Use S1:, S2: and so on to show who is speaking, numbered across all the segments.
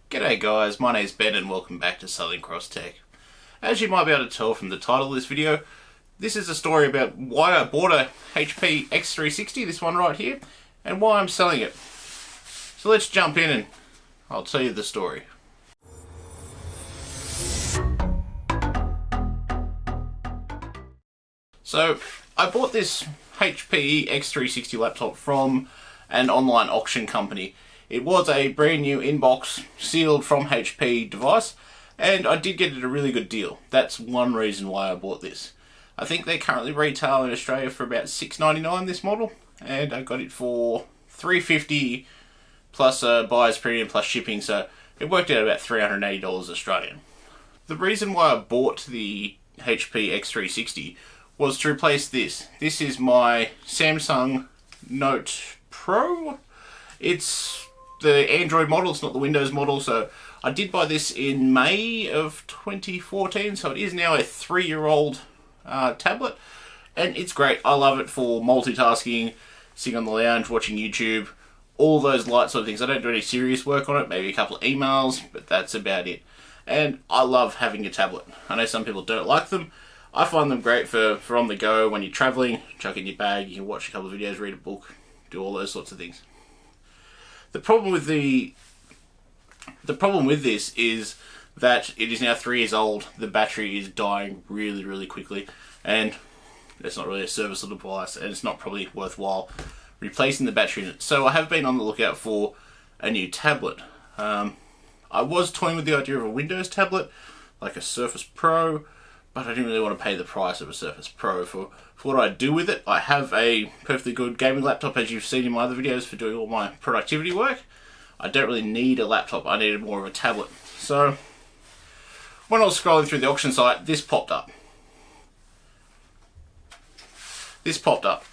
S1: G'day guys, my name's Ben and welcome back to Southern Cross Tech. As you might be able to tell from the title of this video, this is a story about why I bought a HP X360, this one right here, and why I'm selling it. So let's jump in and I'll tell you the story. So I bought this HP X360 laptop from an online auction company. It was a brand new inbox sealed from HP device, and I did get it at a really good deal. That's one reason why I bought this. I think they currently retail in Australia for about $6.99 this model, and I got it for $350 plus buyer's premium plus shipping, so it worked out about $380 Australian. The reason why I bought the HP X360 was to replace this. This is my Samsung Note Pro. It's the Android model, it's not the Windows model, so I did buy this in May of 2014, so it is now a 3-year-old tablet, and it's great. I love it for multitasking, sitting on the lounge, watching YouTube, all those light sort of things. I don't do any serious work on it, maybe a couple of emails, but that's about it. And I love having a tablet. I know some people don't like them. I find them great for on the go, when you're traveling, chuck in your bag, you can watch a couple of videos, read a book, do all those sorts of things. The problem with this is that it is now 3 years old. The battery is dying really quickly, and it's not really a serviceable device, and it's not probably worthwhile replacing the battery in it. So I have been on the lookout for a new tablet. I was toying with the idea of a Windows tablet, like a Surface Pro, but I didn't really want to pay the price of a Surface Pro for what I do with it. I have a perfectly good gaming laptop, as you've seen in my other videos, for doing all my productivity work. I don't really need a laptop, I needed more of a tablet. So when I was scrolling through the auction site, this popped up.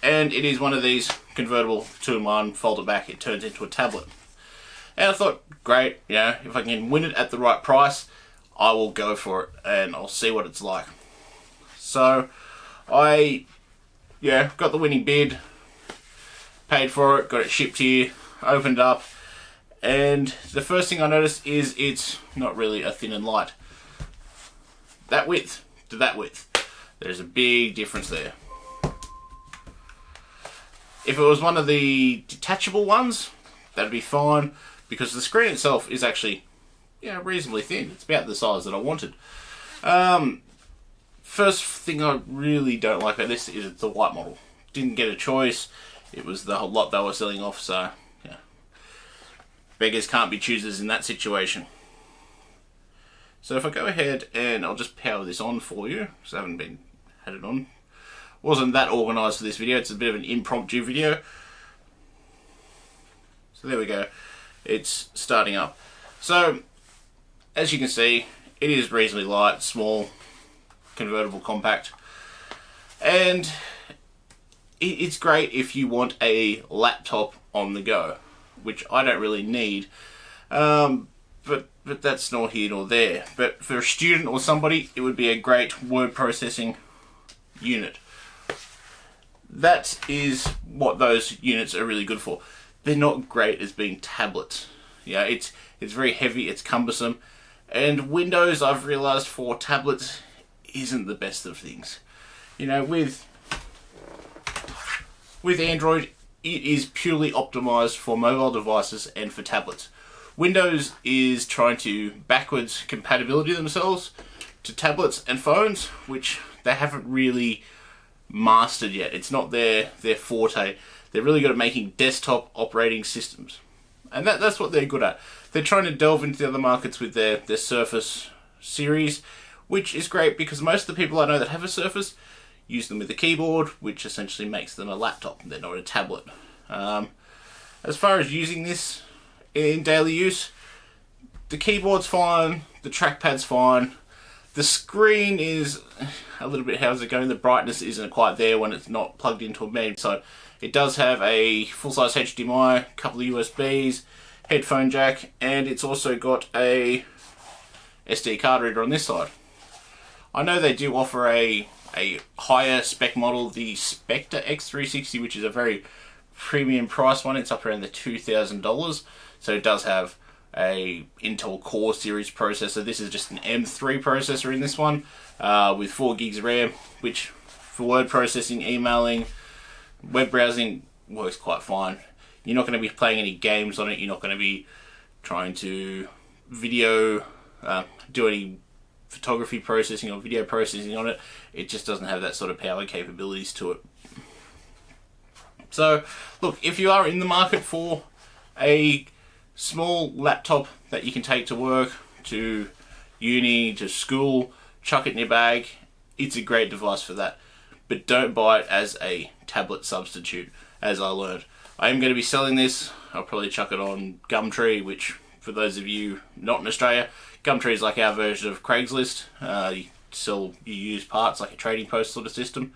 S1: And it is one of these convertible 2-in-1, fold it back, it turns into a tablet. And I thought, great, if I can win it at the right price, I will go for it and I'll see what it's like. So I got the winning bid, paid for it, got it shipped here, opened up, and the first thing I noticed is it's not really a thin and light. That width to that width, there's a big difference there. If it was one of the detachable ones, that'd be fine, because the screen itself is actually reasonably thin. It's about the size that I wanted. First thing I really don't like about this is it's the white model. Didn't get a choice. It was the whole lot they were selling off, so beggars can't be choosers in that situation. So if I go ahead and I'll just power this on for you, because I haven't had it on. Wasn't that organised for this video. It's a bit of an impromptu video. So there we go. It's starting up. So as you can see, it is reasonably light, small, convertible, compact, and it's great if you want a laptop on the go, which I don't really need, but that's nor here nor there. But for a student or somebody, it would be a great word processing unit. That is what those units are really good for. They're not great as being tablets. It's very heavy, it's cumbersome. And Windows, I've realised, for tablets isn't the best of things. With Android, it is purely optimised for mobile devices and for tablets. Windows is trying to backwards compatibility themselves to tablets and phones, which they haven't really mastered yet. It's not their forte. They're really good at making desktop operating systems. And that's what they're good at. They're trying to delve into the other markets with their Surface series, which is great because most of the people I know that have a Surface use them with a keyboard, which essentially makes them a laptop. They're not a tablet. As far as using this in daily use, the keyboard's fine, the trackpad's fine. The screen is a little bit, how's it going? The brightness isn't quite there when it's not plugged into a main. So it does have a full-size HDMI, a couple of USBs, headphone jack, and it's also got a SD card reader on this side. I know they do offer a higher spec model, the Spectre X360, which is a very premium price one. It's up around the $2,000, so it does have a Intel Core series processor. This is just an M3 processor in this one, with 4 gigs of RAM, which for word processing, emailing, web browsing works quite fine. You're not going to be playing any games on it. You're not going to be trying to do any photography processing or video processing on it. It just doesn't have that sort of power capabilities to it. So look, if you are in the market for a small laptop that you can take to work, to uni, to school, chuck it in your bag, it's a great device for that. But don't buy it as a tablet substitute, as I learned. I am going to be selling this. I'll probably chuck it on Gumtree, which, for those of you not in Australia, Gumtree is like our version of Craigslist. You sell your used parts, like a trading post sort of system.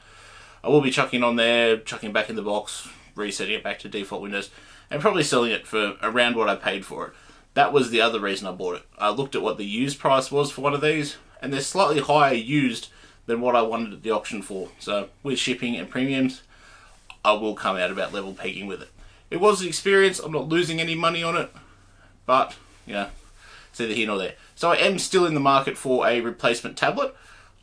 S1: I will be chucking on there, chucking it back in the box, resetting it back to default Windows, and probably selling it for around what I paid for it. That was the other reason I bought it. I looked at what the used price was for one of these, and they're slightly higher used than what I wanted at the auction for. So with shipping and premiums, I will come out about level pegging with it. It was an experience. I'm not losing any money on it, but you know, it's either here nor there. So I am still in the market for a replacement tablet.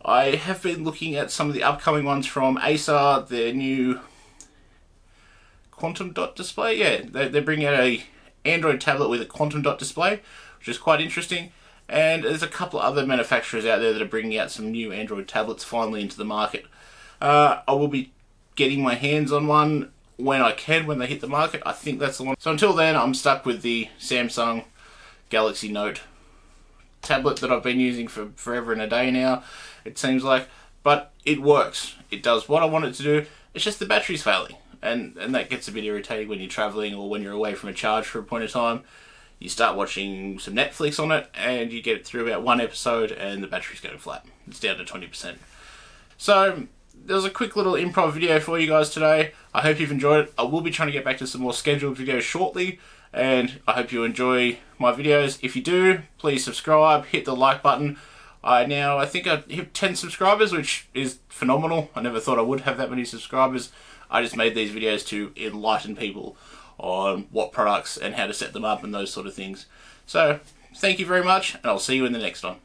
S1: I have been looking at some of the upcoming ones from Acer, their new Quantum Dot display. Yeah, they're bringing out a Android tablet with a Quantum Dot display, which is quite interesting. And there's a couple of other manufacturers out there that are bringing out some new Android tablets finally into the market. I will be getting my hands on one when I can, when they hit the market. I think that's the one. So until then, I'm stuck with the Samsung Galaxy Note tablet that I've been using for forever and a day now, it seems like. But it works. It does what I want it to do. It's just the battery's failing. And that gets a bit irritating when you're traveling or when you're away from a charge for a point of time. You start watching some Netflix on it and you get through about one episode and the battery's going flat. It's down to 20%. So there was a quick little improv video for you guys today. I hope you've enjoyed it. I will be trying to get back to some more scheduled videos shortly, and I hope you enjoy my videos. If you do, please subscribe, hit the like button. I think I hit 10 subscribers, which is phenomenal. I never thought I would have that many subscribers. I just made these videos to enlighten people on what products and how to set them up and those sort of things. So, thank you very much, and I'll see you in the next one.